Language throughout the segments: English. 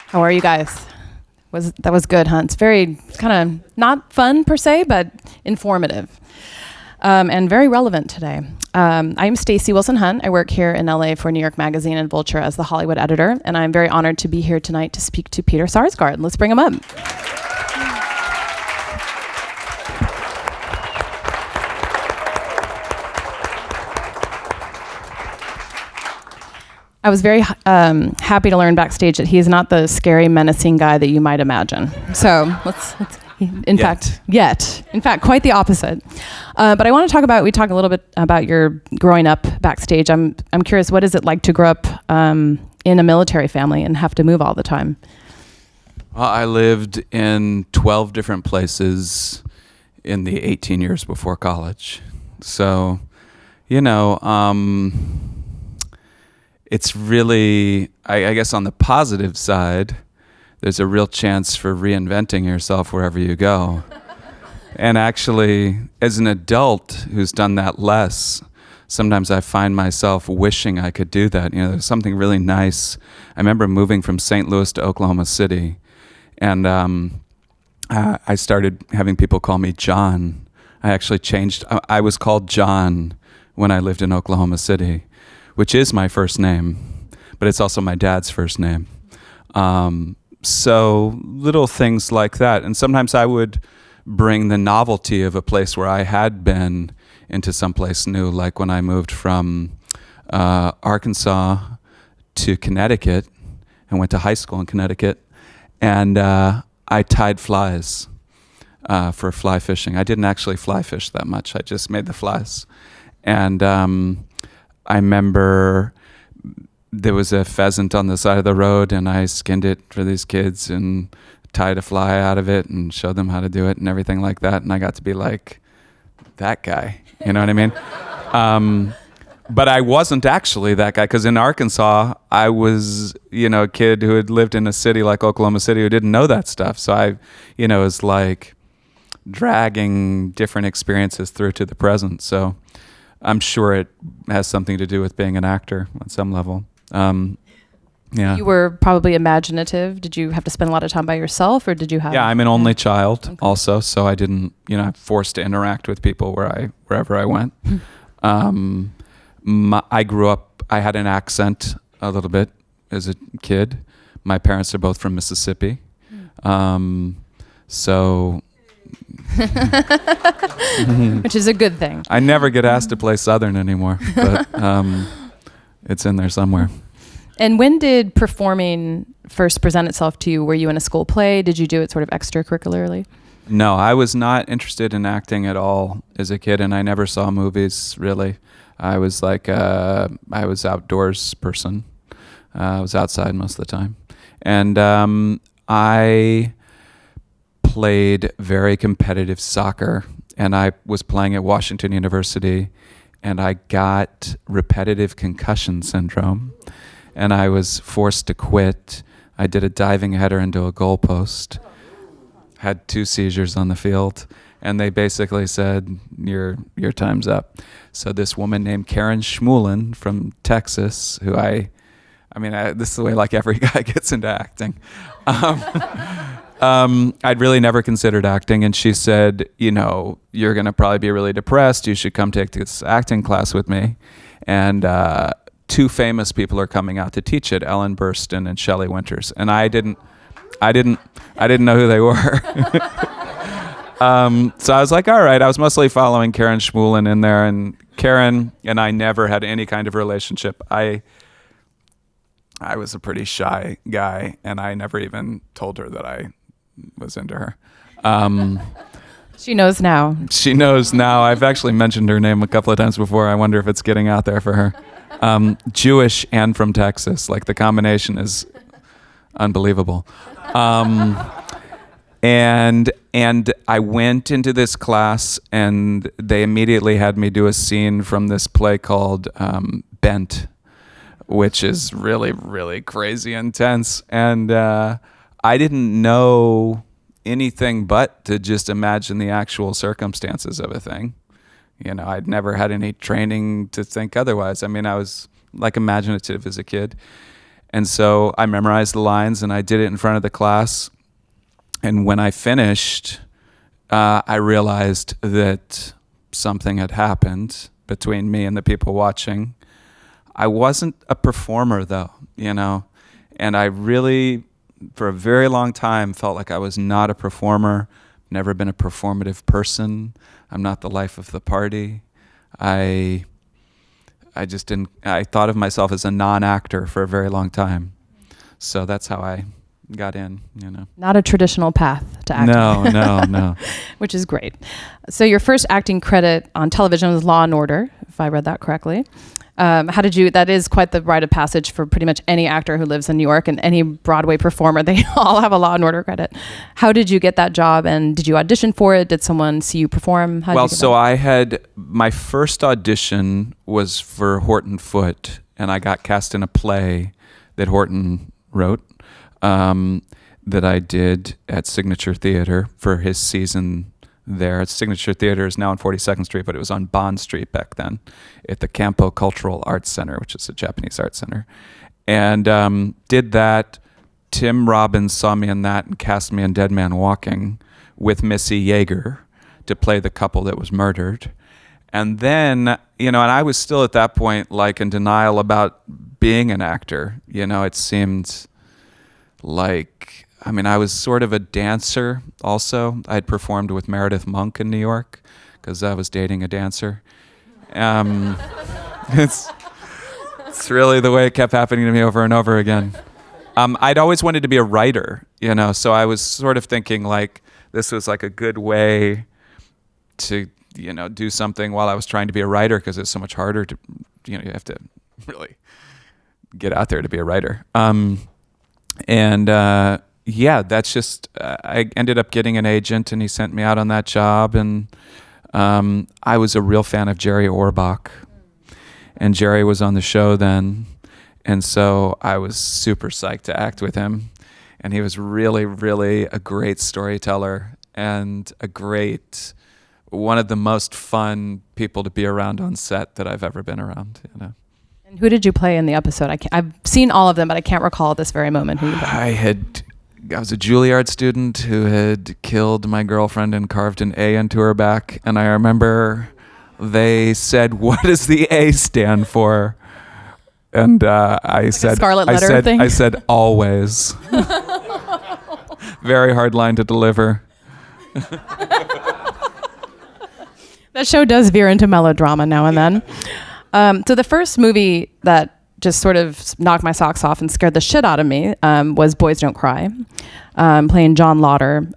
How are you guys? That was good, huh? It's very kind of not fun per se, but informative and very relevant today. I'm Stacey Wilson-Hunt. I work here in LA for New York Magazine and Vulture as the Hollywood editor, and I'm very honored to be here tonight to speak to Peter Sarsgaard. Let's bring him up. I was very happy to learn backstage that he is not the scary, menacing guy that you might imagine. So in fact, quite the opposite. But I want to talk about, we talk a little bit about your growing up backstage. I'm curious, what is it like to grow up in a military family and have to move all the time? I lived in 12 different places in the 18 years before college. So, it's really, I guess on the positive side, there's a real chance for reinventing yourself wherever you go. And actually, as an adult who's done that less, sometimes I find myself wishing I could do that. There's something really nice. I remember moving from St. Louis to Oklahoma City, and I started having people call me John. I actually changed. I was called John when I lived in Oklahoma City, which is my first name, but it's also my dad's first name. So little things like that. And sometimes I would bring the novelty of a place where I had been into someplace new, like when I moved from Arkansas to Connecticut and went to high school in Connecticut. And I tied flies for fly fishing. I didn't actually fly fish that much. I just made the flies. And I remember there was a pheasant on the side of the road, and I skinned it for these kids and tied a fly out of it and showed them how to do it and everything like that. And I got to be like that guy, you know what I mean? But I wasn't actually that guy, because in Arkansas, I was, a kid who had lived in a city like Oklahoma City who didn't know that stuff. So I, it was like dragging different experiences through to the present. So I'm sure it has something to do with being an actor on some level. Yeah. You were probably imaginative. Did you have to spend a lot of time by yourself, or did you have? Yeah, I'm an only child also, so I didn't, forced to interact with people wherever I went. I grew up, I had an accent a little bit as a kid. My parents are both from Mississippi. So... Which is a good thing. I never get asked to play Southern anymore, but it's in there somewhere. And when did performing first present itself to you? Were you in a school play? Did you do it sort of extracurricularly? No, I was not interested in acting at all as a kid, and I never saw movies, really. I was like, I was outdoors person. I was outside most of the time. And I played very competitive soccer, and I was playing at Washington University, and I got repetitive concussion syndrome, and I was forced to quit. I did a diving header into a goalpost, had 2 seizures on the field, and they basically said, your time's up. So this woman named Karen Schmulin from Texas, who this is the way like every guy gets into acting. I'd really never considered acting, and she said, you're going to probably be really depressed. You should come take this acting class with me. And 2 famous people are coming out to teach it, Ellen Burstyn and Shelley Winters. And I didn't know who they were. So I was like, all right. I was mostly following Karen Schmulin in there, and Karen and I never had any kind of relationship. I was a pretty shy guy, and I never even told her that I was into her. She knows now. She knows now. I've actually mentioned her name a couple of times before. I wonder if it's getting out there for her. Jewish and from Texas. Like, the combination is unbelievable. And I went into this class, and they immediately had me do a scene from this play called Bent, which is really, really crazy intense. And I didn't know anything but to just imagine the actual circumstances of a thing. I'd never had any training to think otherwise. I was like imaginative as a kid. And so I memorized the lines and I did it in front of the class. And when I finished, I realized that something had happened between me and the people watching. I wasn't a performer though, and I really, for a very long time, felt like I was not a performer, never been a performative person. I'm not the life of the party. I just didn't, I thought of myself as a non-actor for a very long time. So that's how I got in, Not a traditional path to acting. No. Which is great. So your first acting credit on television was Law and Order, if I read that correctly. That is quite the rite of passage for pretty much any actor who lives in New York and any Broadway performer. They all have a Law and Order credit. How did you get that job, and did you audition for it? Did someone see you perform? I had, my first audition was for Horton Foote, and I got cast in a play that Horton wrote, that I did at Signature Theater for his season there. Signature Theater is now on 42nd Street, but it was on Bond Street back then at the Campo Cultural Arts Center, which is a Japanese art center. And did that. Tim Robbins saw me in that and cast me in Dead Man Walking with Missy Yeager to play the couple that was murdered. And then, and I was still at that point like in denial about being an actor. It seemed like, I was sort of a dancer also. I'd performed with Meredith Monk in New York because I was dating a dancer. It's really the way it kept happening to me over and over again. I'd always wanted to be a writer, so I was sort of thinking like this was like a good way to, do something while I was trying to be a writer, because it's so much harder to, you have to really get out there to be a writer. That's just, I ended up getting an agent and he sent me out on that job. And I was a real fan of Jerry Orbach. And Jerry was on the show then. And so I was super psyched to act with him. And he was really, really a great storyteller and one of the most fun people to be around on set that I've ever been around, And who did you play in the episode? I've seen all of them, but I can't recall at this very moment who you played. I was a Juilliard student who had killed my girlfriend and carved an A into her back. And I remember they said, "What does the A stand for?" And I said, Scarlet Letter thing? I said, "Always." Very hard line to deliver. That show does veer into melodrama now and then. So the first movie that just sort of knocked my socks off and scared the shit out of me was Boys Don't Cry, playing John Lauder.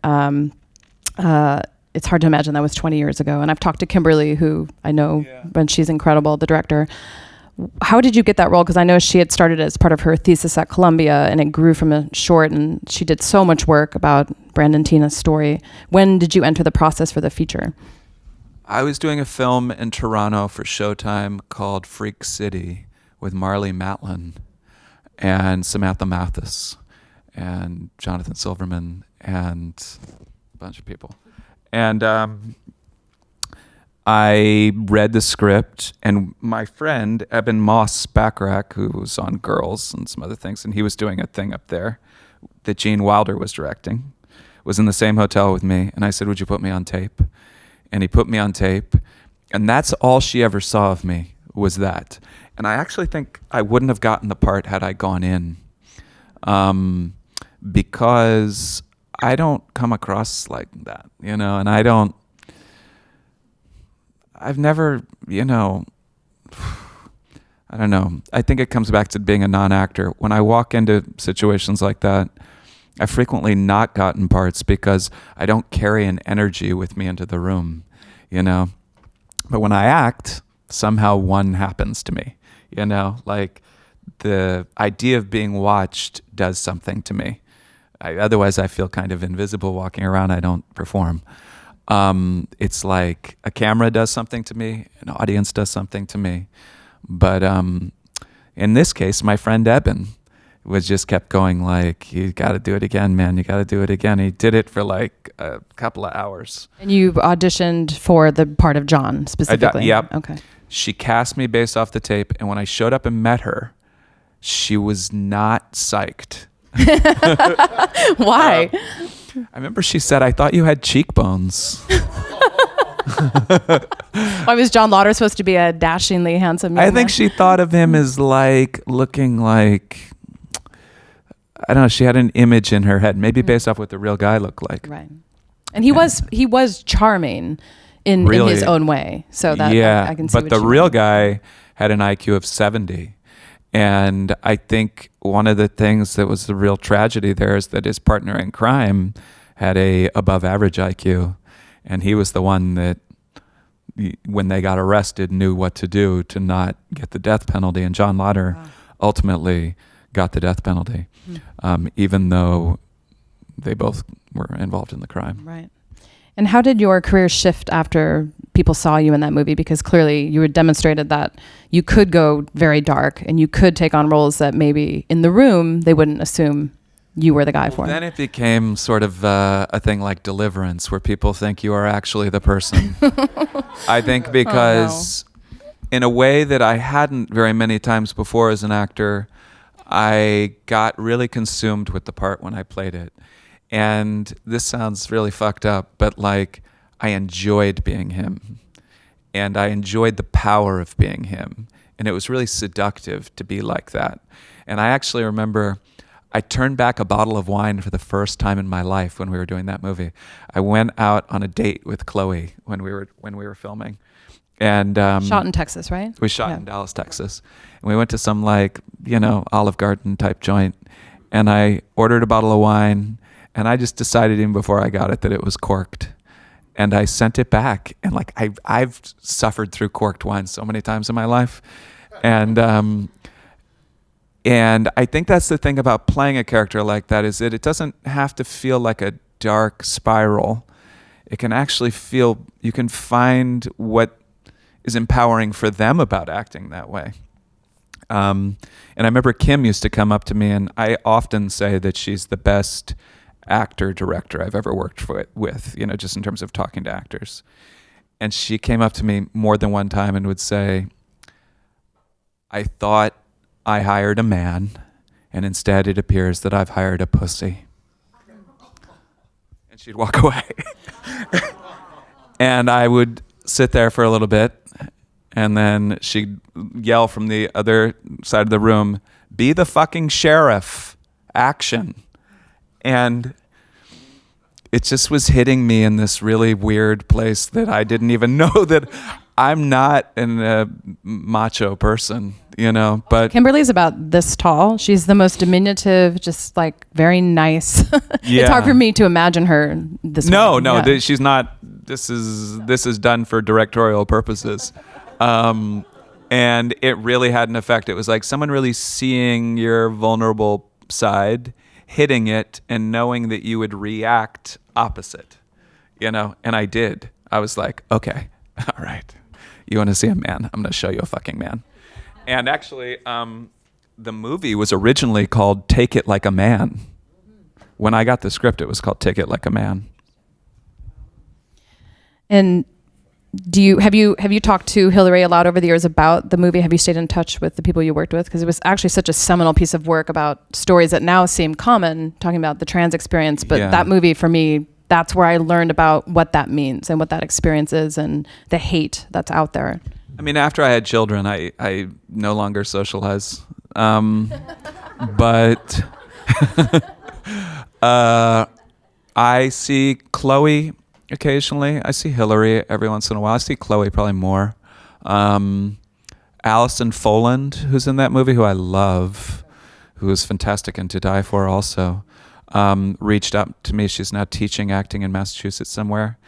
It's hard to imagine that was 20 years ago. And I've talked to Kimberly, who I know, and she's incredible, the director. How did you get that role? Because I know she had started as part of her thesis at Columbia, and it grew from a short, and she did so much work about Brandon Tina's story. When did you enter the process for the feature? I was doing a film in Toronto for Showtime called Freak City with Marlee Matlin and Samantha Mathis and Jonathan Silverman and a bunch of people. And I read the script, and my friend Eben Moss-Bacharach, who was on Girls and some other things, and he was doing a thing up there that Gene Wilder was directing, was in the same hotel with me. And I said, "Would you put me on tape?" And he put me on tape. And that's all she ever saw of me, was that. And I actually think I wouldn't have gotten the part had I gone in, because I don't come across like that, and I've never, I don't know. I think it comes back to being a non-actor. When I walk into situations like that, I've frequently not gotten parts because I don't carry an energy with me into the room, But when I act, somehow one happens to me, like the idea of being watched does something to me. Otherwise, I feel kind of invisible walking around. I don't perform. It's like a camera does something to me, an audience does something to me. But in this case, my friend Eben was just kept going like, "You got to do it again, man. You got to do it again." He did it for like a couple of hours. And you auditioned for the part of John specifically? Yep. Okay. She cast me based off the tape, and when I showed up and met her, she was not psyched. Why? I remember she said, "I thought you had cheekbones." Why was John Lauder supposed to be a dashingly handsome young I think man? she thought of him as like looking like, I don't know, she had an image in her head, maybe based off what the real guy looked like. Right. And he was charming in his own way. So that I can see but what the you real mean. guy had an IQ of 70. And I think one of the things that was the real tragedy there is that his partner in crime had a above average IQ. And he was the one that, when they got arrested, knew what to do to not get the death penalty. And John Lauder ultimately got the death penalty, even though they both were involved in the crime. Right. And how did your career shift after people saw you in that movie? Because clearly you had demonstrated that you could go very dark and you could take on roles that maybe in the room they wouldn't assume you were the guy for. Then it became sort of a thing like Deliverance, where people think you are actually the person. I think because in a way that I hadn't very many times before as an actor, I got really consumed with the part when I played it. And this sounds really fucked up, but like I enjoyed being him. And I enjoyed the power of being him. And it was really seductive to be like that. And I actually remember I turned back a bottle of wine for the first time in my life when we were doing that movie. I went out on a date with Chloe when we were filming. And shot in Texas, right? We shot in Dallas, Texas. And we went to some Olive Garden type joint. And I ordered a bottle of wine. And I just decided even before I got it that it was corked. And I sent it back. And I've suffered through corked wine so many times in my life. And I think that's the thing about playing a character like that, is that it doesn't have to feel like a dark spiral. It can actually feel, you can find what is empowering for them about acting that way. And I remember Kim used to come up to me, and I often say that she's the best actor-director I've ever worked with, just in terms of talking to actors. And she came up to me more than one time and would say, "I thought I hired a man, and instead it appears that I've hired a pussy." And she'd walk away. And I would sit there for a little bit, and then she'd yell from the other side of the room, "Be the fucking sheriff, action." And it just was hitting me in this really weird place that I didn't even know that I'm not a macho person, but Kimberly's about this tall. She's the most diminutive, just like very nice. It's hard for me to imagine her this way. No, she's not. This is done for directorial purposes. And it really had an effect. It was like someone really seeing your vulnerable side, hitting it, and knowing that you would react opposite, and I did. I was like, okay, all right. You want to see a man? I'm going to show you a fucking man. And actually, the movie was originally called Take It Like a Man. When I got the script, it was called Take It Like a Man. And have you talked to Hillary a lot over the years about the movie? Have you stayed in touch with the people you worked with? Because it was actually such a seminal piece of work about stories that now seem common, talking about the trans experience. But that movie, for me, that's where I learned about what that means and what that experience is and the hate that's out there. I mean, after I had children, I no longer socialize. But I see Chloe occasionally. I see Hillary every once in a while. I see Chloe probably more. Allison Foland, who's in that movie, who I love, who is fantastic in To Die For also, reached out to me. She's now teaching acting in Massachusetts somewhere.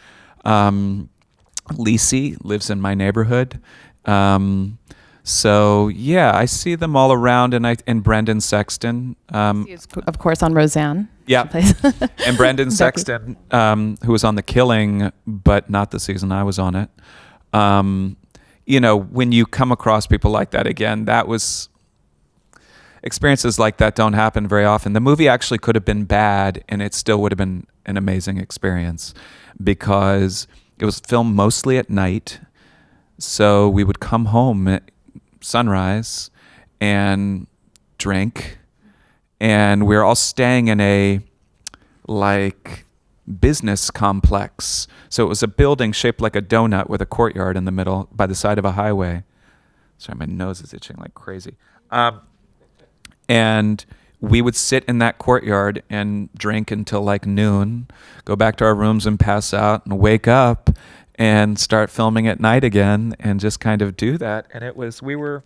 Lisi lives in my neighborhood. So yeah, I see them all around, and Brendan Sexton. He's, of course, on Roseanne. Yeah, and Brendan Sexton, who was on The Killing, but not the season I was on it. When you come across people like that again, that was experiences like that don't happen very often. The movie actually could have been bad, and it still would have been an amazing experience because it was filmed mostly at night. So we would come home at sunrise and drink, and we were all staying in a like business complex. So it was a building shaped like a donut with a courtyard in the middle by the side of a highway. Sorry, my nose is itching like crazy. And we would sit in that courtyard and drink until like noon, go back to our rooms and pass out, and wake up and start filming at night again, and just kind of do that. And we were,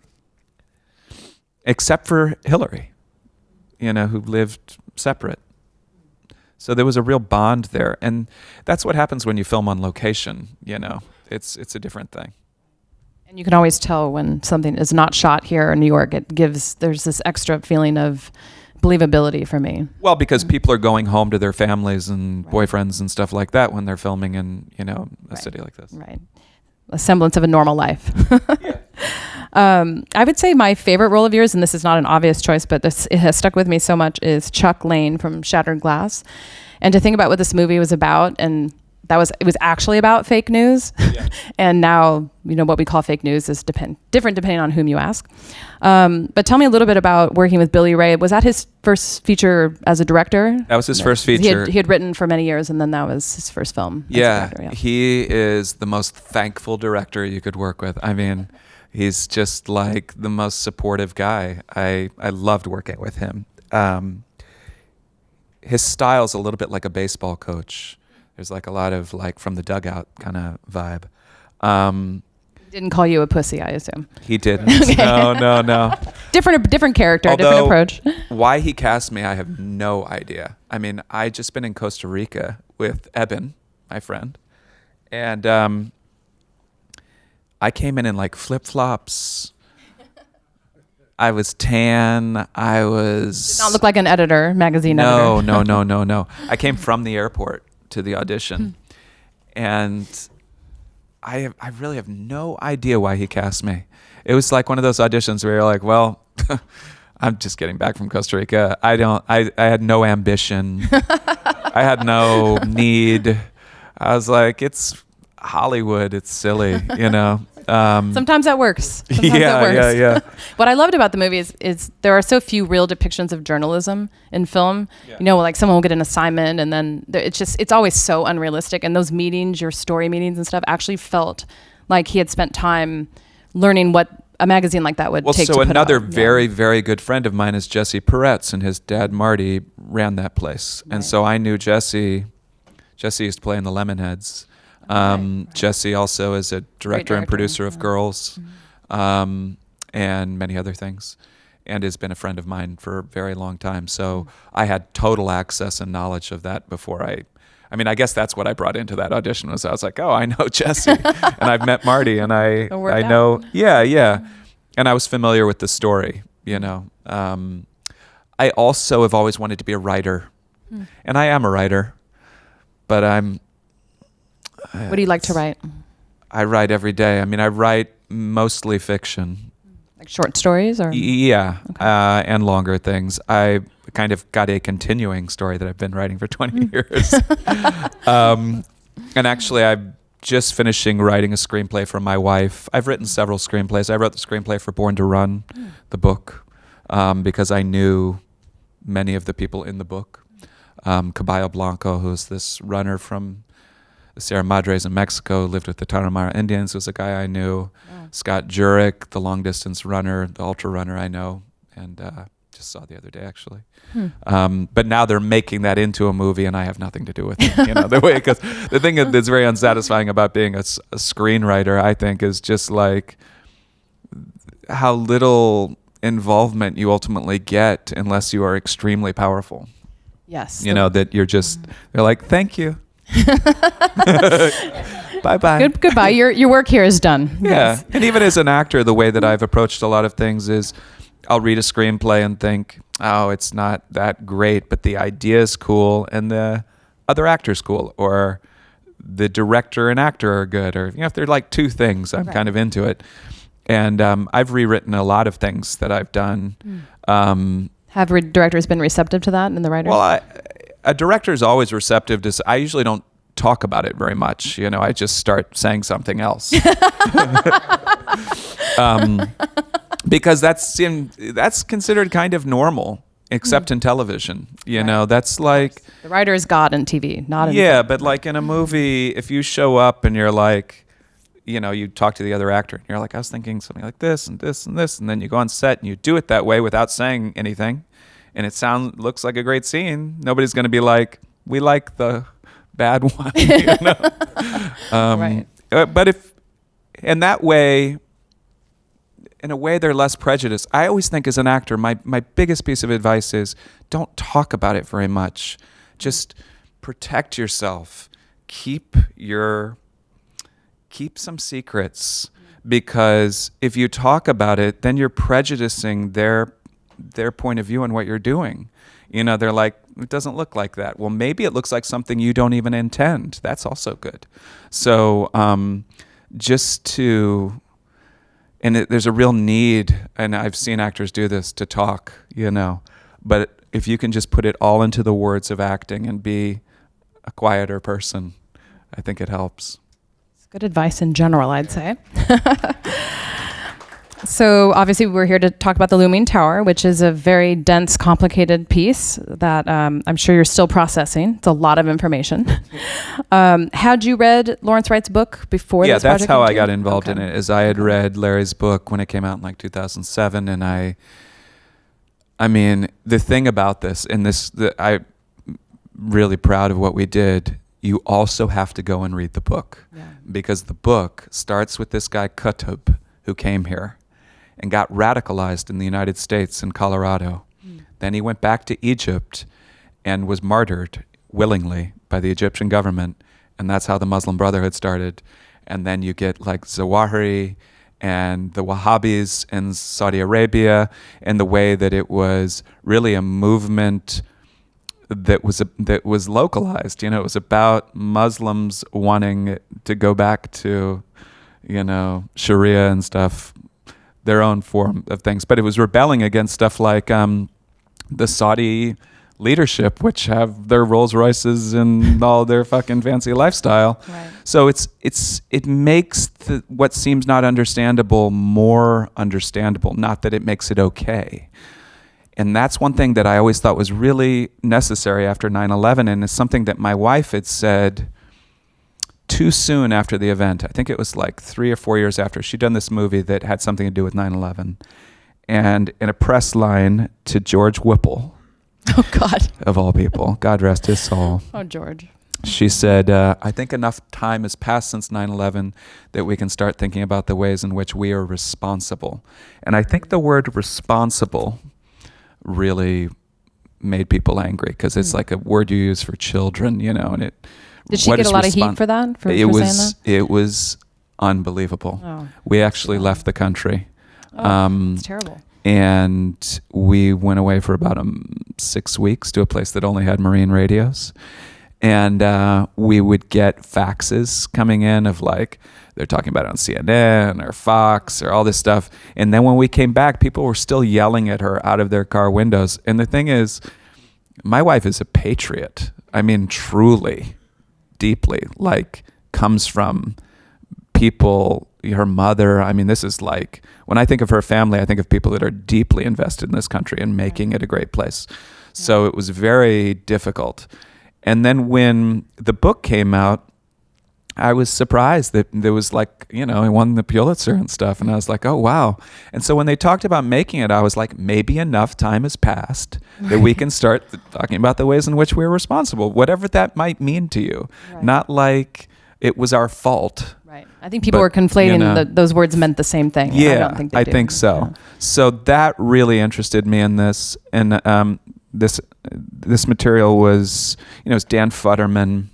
except for Hillary, who lived separate. So there was a real bond there. And that's what happens when you film on location, it's a different thing. And you can always tell when something is not shot here in New York. There's this extra feeling of believability for me. Well, because people are going home to their families and boyfriends and stuff like that when they're filming in, a city like this. Right. A semblance of a normal life. I would say my favorite role of yours, and this is not an obvious choice, but it has stuck with me so much, is Chuck Lane from Shattered Glass. And to think about what this movie was about, and it was actually about fake news. Yeah. And now, what we call fake news is different depending on whom you ask. But tell me a little bit about working with Billy Ray. Was that his first feature as a director? That was his first feature. He had written for many years, and then that was his first film. Yeah, he is the most thankful director you could work with. I mean, he's just like the most supportive guy. I loved working with him. His style's a little bit like a baseball coach. There's like a lot of like from the dugout kind of vibe. He didn't call you a pussy, I assume. He didn't. Okay. No. Different character, Although, different approach. Why he cast me, I have no idea. I mean, I just been in Costa Rica with Eben, my friend, and I came in like flip-flops. I was tan. Did not look like an magazine editor. No. I came from the airport to the audition, and I really have no idea why he cast me. It was like one of those auditions where you're like, well, I'm just getting back from Costa Rica. I had no ambition. I had no need. I was like, it's Hollywood. It's silly, Sometimes that works. Yeah. What I loved about the movie is there are so few real depictions of journalism in film. Yeah. Like someone will get an assignment and then it's always so unrealistic. And those meetings, your story meetings and stuff, actually felt like he had spent time learning what a magazine like that would take to put another out. very, very good friend of mine is Jesse Perez, and his dad Marty ran that place. Right. And so I knew Jesse. Jesse used to play in the Lemonheads. Jesse also is a director and producer of Girls, and many other things, and has been a friend of mine for a very long time. So I had total access and knowledge of that before I guess that's what I brought into that audition was I was like, oh, I know Jesse, and I've met Marty, and I know, yeah, and I was familiar with the story, I also have always wanted to be a writer, and I am a writer, but what do you like to write? I write every day. I mean, I write mostly fiction. Like short stories? Or? Yeah, okay. And longer things. I kind of got a continuing story that I've been writing for 20 years. And actually, I'm just finishing writing a screenplay for my wife. I've written several screenplays. I wrote the screenplay for Born to Run, the book, because I knew many of the people in the book. Caballo Blanco, who's this runner from the Sierra Madres in Mexico, lived with the Tarahumara Indians, was a guy I knew. Oh. Scott Jurek, the long-distance runner, the ultra runner I know, and just saw the other day, actually. But now they're making that into a movie, and I have nothing to do with it. Because the thing that's very unsatisfying about being a screenwriter, I think, is just like how little involvement you ultimately get unless you are extremely powerful. Yes. That you're just, they're like, thank you. Bye-bye. Goodbye. Your work here is done. Yeah. Yes. And even as an actor, the way that I've approached a lot of things is I'll read a screenplay and think, oh, it's not that great, but the idea is cool and the other actor's cool, or the director and actor are good, or if they're like two things, I'm kind of into it. And I've rewritten a lot of things that I've done. Have directors been receptive to that and the writers? Well, a director is always receptive to. I usually don't talk about it very much. I just start saying something else. because that's considered kind of normal, except in television. You know, that's like the writer is God in TV, not in yeah, but like in a movie, if you show up and you're like, you know, you talk to the other actor and you're like, I was thinking something like this and this and this, and then you go on set and you do it that way without saying anything, and it looks like a great scene. Nobody's going to be like, we like the bad one, you know? Right. But if in that way, in a way, they're less prejudiced. I always think as an actor, my biggest piece of advice is don't talk about it very much. Just protect yourself. Keep some secrets, because if you talk about it, then you're prejudicing their point of view and what you're doing. You know, they're like, it doesn't look like that. Well, maybe it looks like something you don't even intend. That's also good. So there's a real need, and I've seen actors do this, to talk, you know, but if you can just put it all into the words of acting and be a quieter person, I think it helps. Good advice in general, I'd say. So obviously we're here to talk about the Looming Tower, which is a very dense, complicated piece that I'm sure you're still processing. It's a lot of information. Had you read Lawrence Wright's book before this project? Yeah, that's how I got involved in it, is I had read Larry's book when it came out in like 2007, and I mean, the thing about this, and I'm really proud of what we did, you also have to go and read the book, because the book starts with this guy Qutb, who came here and got radicalized in the United States in Colorado. Then he went back to Egypt and was martyred willingly by the Egyptian government, and that's how the Muslim Brotherhood started. And then you get like Zawahiri and the Wahhabis in Saudi Arabia, and the way that it was really a movement that was localized. You know, it was about Muslims wanting to go back to, you know, Sharia and stuff, their own form of things. But it was rebelling against stuff like the Saudi leadership, which have their Rolls Royces and all their fucking fancy lifestyle. Right. So it makes what seems not understandable more understandable, not that it makes it okay. And that's one thing that I always thought was really necessary after 9/11, and it's something that my wife had said too soon after the event. I think it was like 3 or 4 years after. She'd done this movie that had something to do with 9/11. And in a press line to George Whipple, oh God, of all people, God rest his soul. Oh, George. She said, I think enough time has passed since 9/11 that we can start thinking about the ways in which we are responsible. And I think the word responsible really made people angry, because it's like a word you use for children, you know, and it. Did she get a lot of heat for that? For saying that? It was unbelievable. Oh. We actually left the country. It's terrible. And we went away for about 6 weeks to a place that only had marine radios. And we would get faxes coming in of like, they're talking about it on CNN or Fox or all this stuff. And then when we came back, people were still yelling at her out of their car windows. And the thing is, my wife is a patriot. I mean, truly, deeply, like, comes from people, her mother. I mean, this is like, when I think of her family, I think of people that are deeply invested in this country and making it a great place. So it was very difficult. And then when the book came out, I was surprised that there was like, you know, it won the Pulitzer and stuff. And I was like, oh, wow. And so when they talked about making it, I was like, maybe enough time has passed that we can start talking about the ways in which we're responsible, whatever that might mean to you. Right. Not like it was our fault. Right. I think people were conflating, you know, those words meant the same thing. Yeah, I don't think they do. think so. Yeah. So that really interested me in this. And this material was, you know, it's Dan Futterman,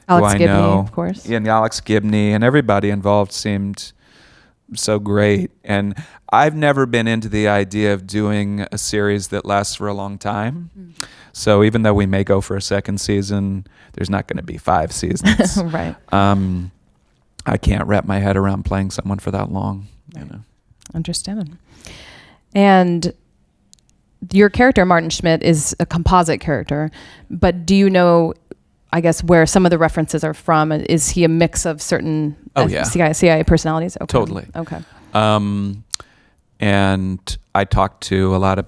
Alex who I Gibney, know, of course. and Alex Gibney, and everybody involved seemed so great. And I've never been into the idea of doing a series that lasts for a long time. Mm. So even though we may go for a second season, there's not going to be 5 seasons. Right. I can't wrap my head around playing someone for that long. Right. You know. Understand. And your character, Martin Schmidt, is a composite character, but do you know, I guess, where some of the references are from? Is he a mix of certain CIA personalities? Okay. Totally. Okay. and I talked to a lot of,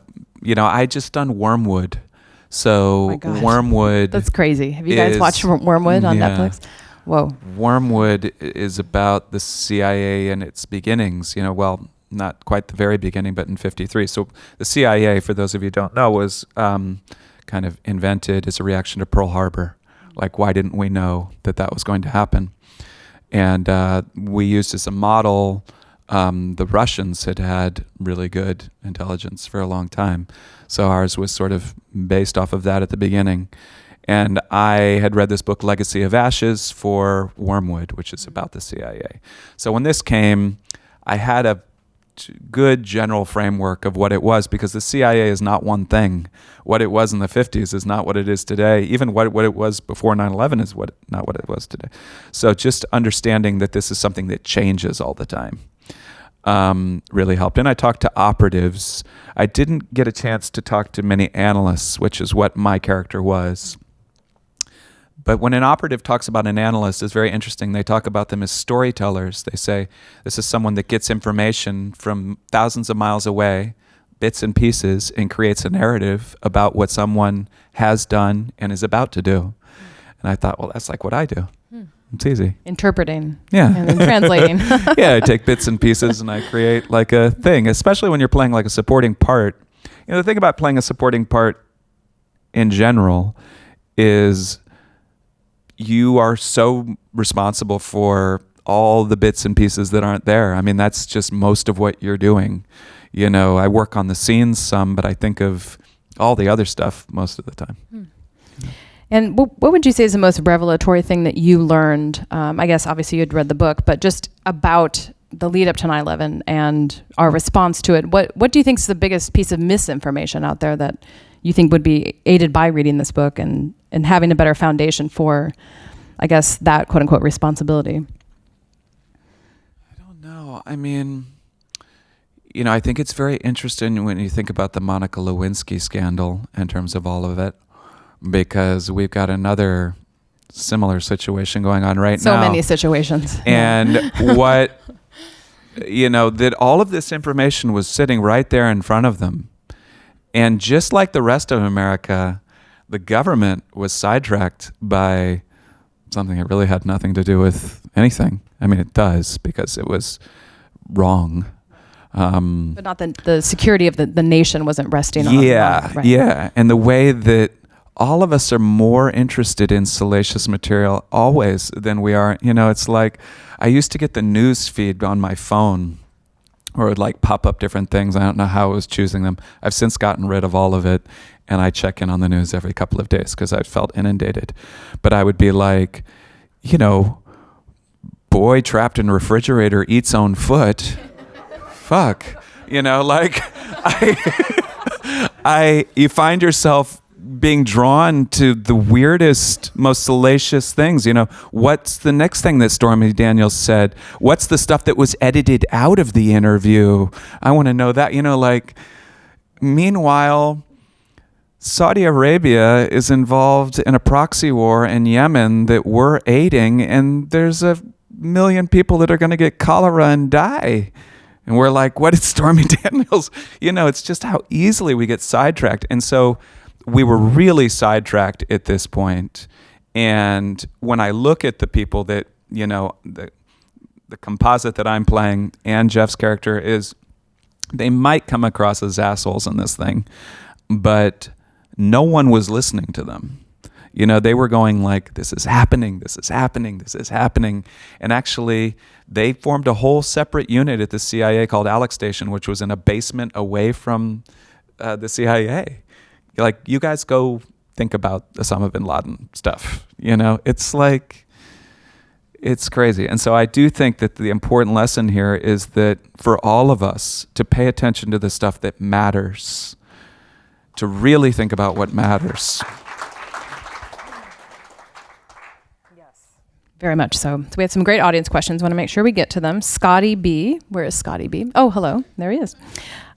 I just done Wormwood. So Wormwood. That's crazy. Have you guys watched Wormwood on Netflix? Whoa. Wormwood is about the CIA and its beginnings, well, not quite the very beginning, but in 1953. So the CIA, for those of you who don't know, was kind of invented as a reaction to Pearl Harbor. Like, why didn't we know that was going to happen? And we used as a model, the Russians had really good intelligence for a long time. So ours was sort of based off of that at the beginning. And I had read this book, Legacy of Ashes, for Wormwood, which is about the CIA. So when this came, I had a good general framework of what it was, because the CIA is not one thing. What it was in the 50s is not what it is today. Even what it was before 9/11 is not what it was today. So just understanding that this is something that changes all the time really helped. And I talked to operatives. I didn't get a chance to talk to many analysts, which is what my character was. But when an operative talks about an analyst, it's very interesting. They talk about them as storytellers. They say this is someone that gets information from thousands of miles away, bits and pieces, and creates a narrative about what someone has done and is about to do. And I thought, well, that's like what I do. It's easy. Interpreting. Yeah. And then translating. Yeah, I take bits and pieces and I create like a thing, especially when you're playing like a supporting part. The thing about playing a supporting part in general is you are so responsible for all the bits and pieces that aren't there. I mean, that's just most of what you're doing. I work on the scenes some, but I think of all the other stuff most of the time. And what would you say is the most revelatory thing that you learned? I guess obviously you'd read the book, but just about the lead up to 9/11 and our response to it. What do you think is the biggest piece of misinformation out there that you think would be aided by reading this book and having a better foundation for, I guess, that quote unquote responsibility? I don't know. I mean, I think it's very interesting when you think about the Monica Lewinsky scandal in terms of all of it, because we've got another similar situation going on right now. So many situations. And that all of this information was sitting right there in front of them. And just like the rest of America, the government was sidetracked by something that really had nothing to do with anything. I mean, it does, because it was wrong. But not the security of the nation wasn't resting on. Yeah, right. Yeah. And the way that all of us are more interested in salacious material always than we are. It's like I used to get the news feed on my phone, or it would like pop up different things. I don't know how I was choosing them. I've since gotten rid of all of it, and I check in on the news every couple of days because I felt inundated. But I would be like, boy trapped in refrigerator eats own foot. Fuck. You find yourself being drawn to the weirdest, most salacious things. What's the next thing that Stormy Daniels said? What's the stuff that was edited out of the interview? I want to know that. Meanwhile, Saudi Arabia is involved in a proxy war in Yemen that we're aiding, and there's 1 million people that are going to get cholera and die. And we're like, what is Stormy Daniels? It's just how easily we get sidetracked. And so we were really sidetracked at this point. And when I look at the people that, the composite that I'm playing and Jeff's character is, they might come across as assholes in this thing, but no one was listening to them. They were going like, this is happening, this is happening, this is happening. And actually, they formed a whole separate unit at the CIA called Alec Station, which was in a basement away from the CIA. Like, you guys go think about Osama bin Laden stuff. It's like, it's crazy. And so I do think that the important lesson here is that for all of us to pay attention to the stuff that matters, to really think about what matters. Very much so. So we had some great audience questions. Want to make sure we get to them. Scotty B. Where is Scotty B? Oh, hello. There he is.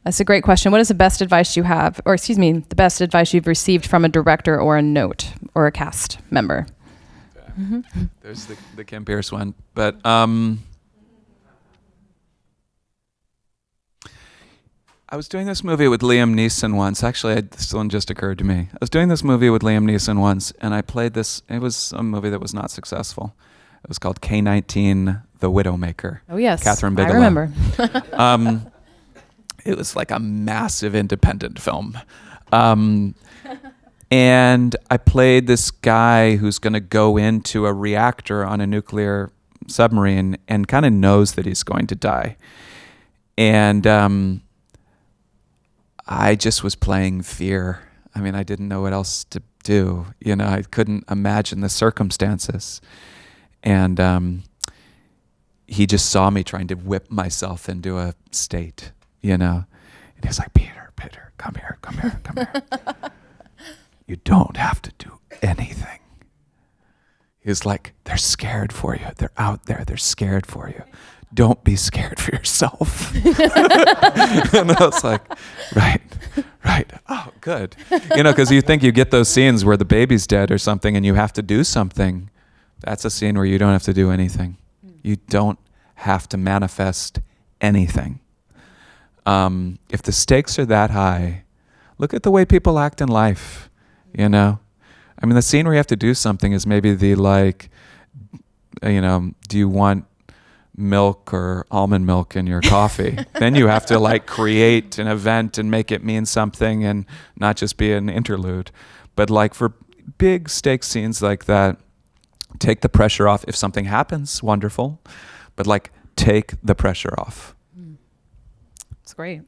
That's a great question. What is the best advice you have, the best advice you've received from a director or a note or a cast member? Okay. Mm-hmm. There's the Kim Pierce one. But, I was doing this movie with Liam Neeson once. Actually, this one just occurred to me. I was doing this movie with Liam Neeson once, and I played this. It was a movie that was not successful. It was called K-19, The Widowmaker. Oh, yes. Catherine Bigelow. I remember. It was like a massive independent film. And I played this guy who's going to go into a reactor on a nuclear submarine and kind of knows that he's going to die. And I just was playing fear. I mean, I didn't know what else to do. You know, I couldn't imagine the circumstances. And he just saw me trying to whip myself into a state, you know. And he's like, Peter, come here. You don't have to do anything. He's like, they're scared for you. They're out there. They're scared for you. Don't be scared for yourself. And I was like, right. Oh, good. You know, because you think you get those scenes where the baby's dead or something and you have to do something. That's a scene where you don't have to do anything. You don't have to manifest anything. If the stakes are that high, look at the way people act in life, you know? I mean, the scene where you have to do something is maybe the, like, you know, do you want milk or almond milk in your coffee? Then you have to, like, create an event and make it mean something and not just be an interlude. But, like, for big stakes scenes like that, take the pressure off. If something happens, wonderful. But, like, take the pressure off. It's great.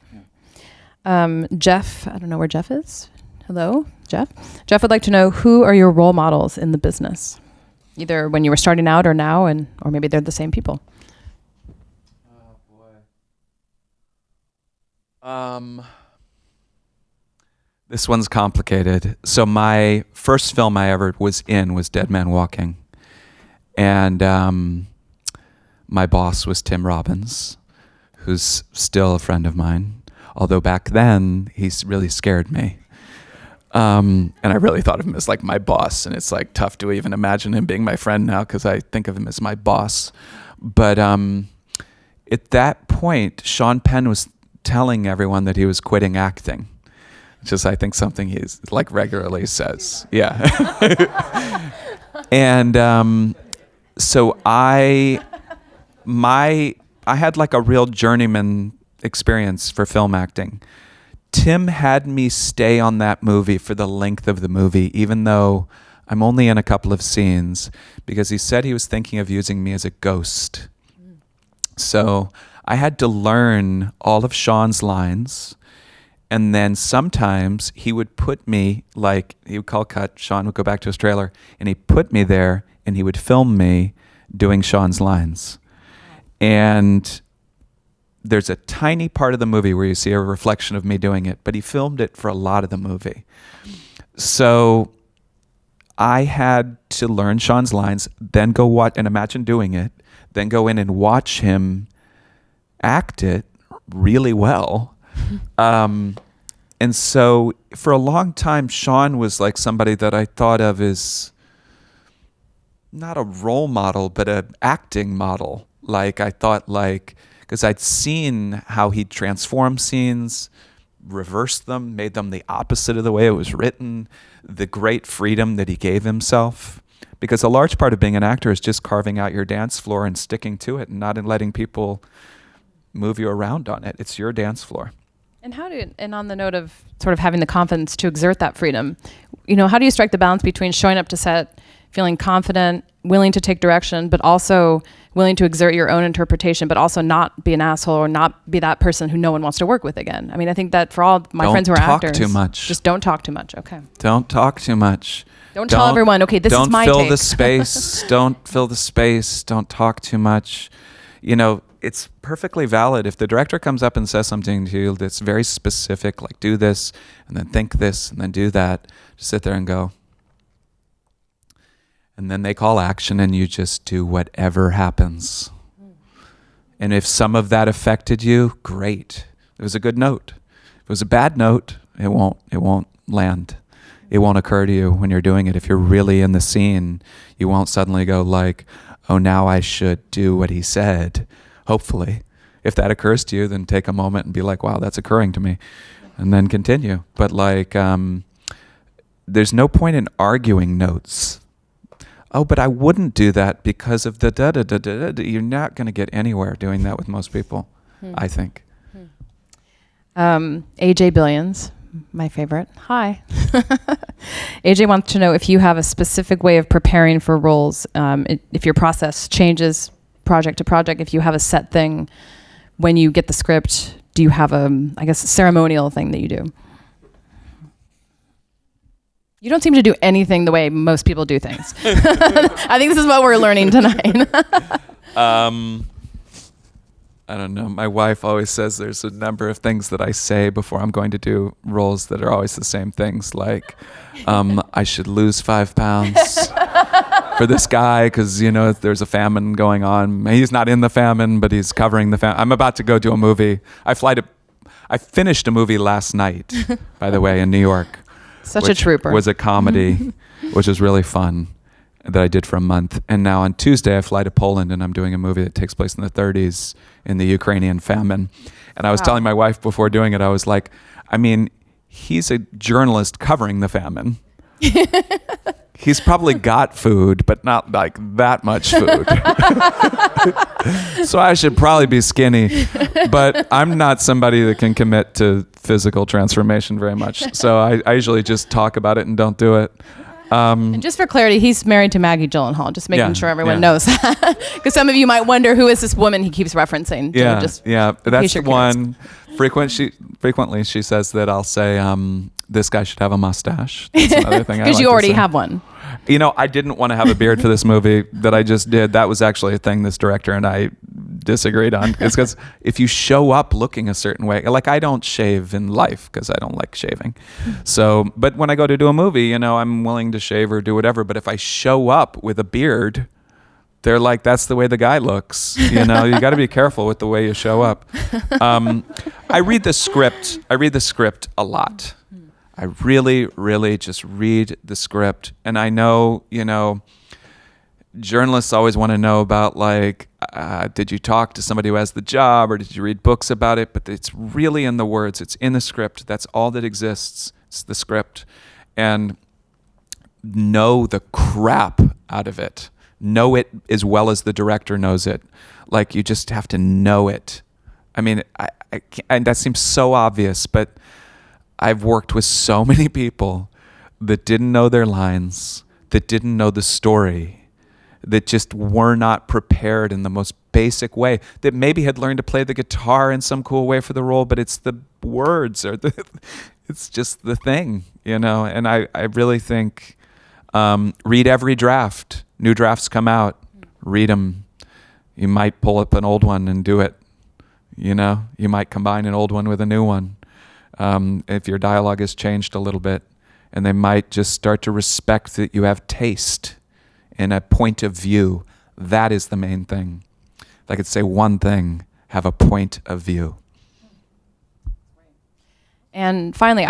Yeah. Jeff, I don't know where Jeff is. Hello, Jeff. Jeff would like to know, who are your role models in the business? Either when you were starting out or now, or maybe they're the same people. Oh, boy. This one's complicated. So my first film I ever was in was Dead Man Walking. And my boss was Tim Robbins, who's still a friend of mine. Although back then, he's really scared me. And I really thought of him as like my boss. And it's like tough to even imagine him being my friend now because I think of him as my boss. But at that point, Sean Penn was telling everyone that he was quitting acting. Which is, I think, something he's like regularly says. Yeah. And so I had like a real journeyman experience for film acting. Tim had me stay on that movie for the length of the movie, even though I'm only in a couple of scenes, because he said he was thinking of using me as a ghost. So I had to learn all of Sean's lines, and then sometimes he would put me, like, he would call cut, Sean would go back to his trailer, and he put me there, and he would film me doing Sean's lines. And there's a tiny part of the movie where you see a reflection of me doing it, but he filmed it for a lot of the movie. So I had to learn Sean's lines, then go watch and imagine doing it, then go in and watch him act it really well. And so for a long time, Sean was like somebody that I thought of as not a role model, but an acting model. Like I thought, like, because I'd seen how he transformed scenes, reversed them, made them the opposite of the way it was written, the great freedom that he gave himself. Because a large part of being an actor is just carving out your dance floor and sticking to it and not letting people move you around on it. It's your dance floor. And on the note of sort of having the confidence to exert that freedom, you know, how do you strike the balance between showing up to set, feeling confident, willing to take direction, but also willing to exert your own interpretation, but also not be an asshole or not be that person who no one wants to work with again? I mean, I think that for all my friends who are actors, don't talk too much. Just don't talk too much. Okay. Don't talk too much. Don't tell everyone, okay, this is my take. Don't fill the space. Don't fill the space. Don't talk too much. You know, it's perfectly valid if the director comes up and says something to you that's very specific, like do this, and then think this, and then do that. Just sit there and go. And then they call action, and you just do whatever happens. And if some of that affected you, great. It was a good note. If it was a bad note, it won't land. It won't occur to you when you're doing it. If you're really in the scene, you won't suddenly go like, oh, now I should do what he said. Hopefully. if that occurs to you, then take a moment and be like, wow, that's occurring to me, and then continue. But like, there's no point in arguing notes. Oh, but I wouldn't do that because of the da-da-da-da-da. You're not going to get anywhere doing that with most people, I think. AJ Billions, my favorite. Hi. AJ wants to know if you have a specific way of preparing for roles, if your process changes project to project, if you have a set thing when you get the script, do you have a ceremonial thing that you do? You don't seem to do anything the way most people do things. I think this is what we're learning tonight. I don't know. My wife always says there's a number of things that I say before I'm going to do roles that are always the same things. Like, I should lose 5 pounds for this guy because, there's a famine going on. He's not in the famine, but he's covering the famine. I'm about to go do a movie. I finished a movie last night, by the way, in New York. Such a trooper. Was a comedy, which was really fun, that I did for a month. And now on Tuesday, I fly to Poland, and I'm doing a movie that takes place in the 30s in the Ukrainian famine. And I was telling my wife before doing it, I was like, he's a journalist covering the famine. He's probably got food, but not like that much food. So I should probably be skinny, but I'm not somebody that can commit to physical transformation very much. So I usually just talk about it and don't do it. And just for clarity, he's married to Maggie Gyllenhaal, just making sure everyone knows that. Because some of you might wonder, who is this woman he keeps referencing? That's the one. Frequently she says that I'll say, this guy should have a mustache. That's another thing. Because you already have one. I didn't want to have a beard for this movie that I just did. That was actually a thing this director and I disagreed on. It's because if you show up looking a certain way, like I don't shave in life because I don't like shaving. So, but when I go to do a movie, I'm willing to shave or do whatever. But if I show up with a beard, they're like, that's the way the guy looks. You got to be careful with the way you show up. I read the script. A lot. I really, really just read the script. And I know, journalists always want to know about like, did you talk to somebody who has the job or did you read books about it? But it's really in the words. It's in the script. That's all that exists. It's the script. And know the crap out of it. Know it as well as the director knows it. Like you just have to know it. I and that seems so obvious, but I've worked with so many people that didn't know their lines, that didn't know the story, that just were not prepared in the most basic way, that maybe had learned to play the guitar in some cool way for the role, but it's the words or it's just the thing, And I really think read every draft. New drafts come out. Read them. You might pull up an old one and do it. You might combine an old one with a new one. If your dialogue has changed a little bit, and they might just start to respect that you have taste and a point of view. That is the main thing. If I could say one thing, have a point of view. And finally,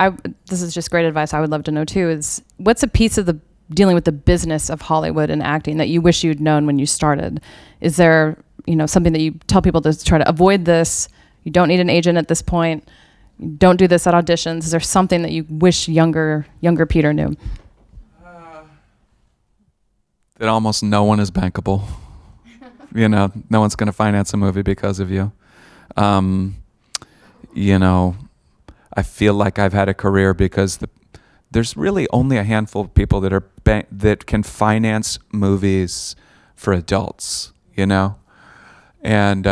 this is just great advice I would love to know too, is what's a piece of the dealing with the business of Hollywood and acting that you wish you'd known when you started? Is there, something that you tell people to try to avoid this? You don't need an agent at this point. Don't do this at auditions. Is there something that you wish younger Peter knew? That almost no one is bankable. No one's going to finance a movie because of you. I feel like I've had a career because there's really only a handful of people that that can finance movies for adults. And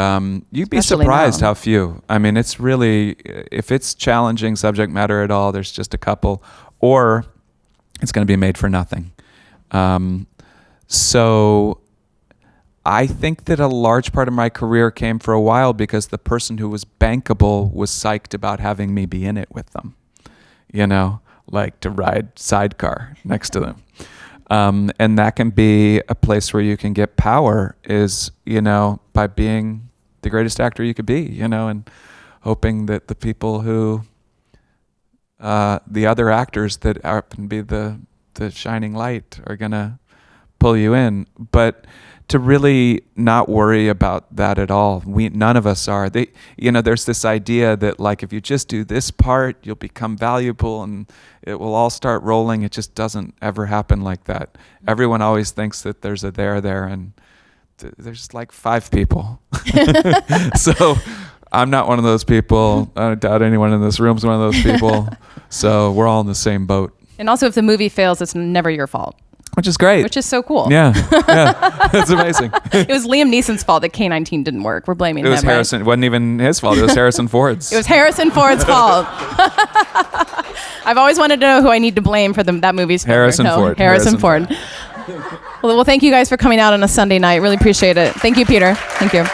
you'd be Especially surprised now. how few. It's really, if it's challenging subject matter at all, there's just a couple, or it's going to be made for nothing. So I think that a large part of my career came for a while because the person who was bankable was psyched about having me be in it with them, like to ride sidecar next to them. And that can be a place where you can get power is, by being the greatest actor you could be, and hoping that the people who, the other actors that happen to be the shining light are going to pull you in. But to really not worry about that at all. None of us are. There's this idea that like if you just do this part, you'll become valuable and it will all start rolling. It just doesn't ever happen like that. Everyone always thinks that there's a there, and there's like 5 people. So I'm not one of those people. I doubt anyone in this room is one of those people. So we're all in the same boat. And also, if the movie fails, it's never your fault. Which is great. Which is so cool. Yeah. It's amazing. It was Liam Neeson's fault that K-19 didn't work. We're blaming him. It was Harrison. Right? It wasn't even his fault. It was Harrison Ford's. It was Harrison Ford's fault. I've always wanted to know who I need to blame for that movie's failure. Ford. Harrison Ford. Well, thank you guys for coming out on a Sunday night. Really appreciate it. Thank you, Peter. Thank you.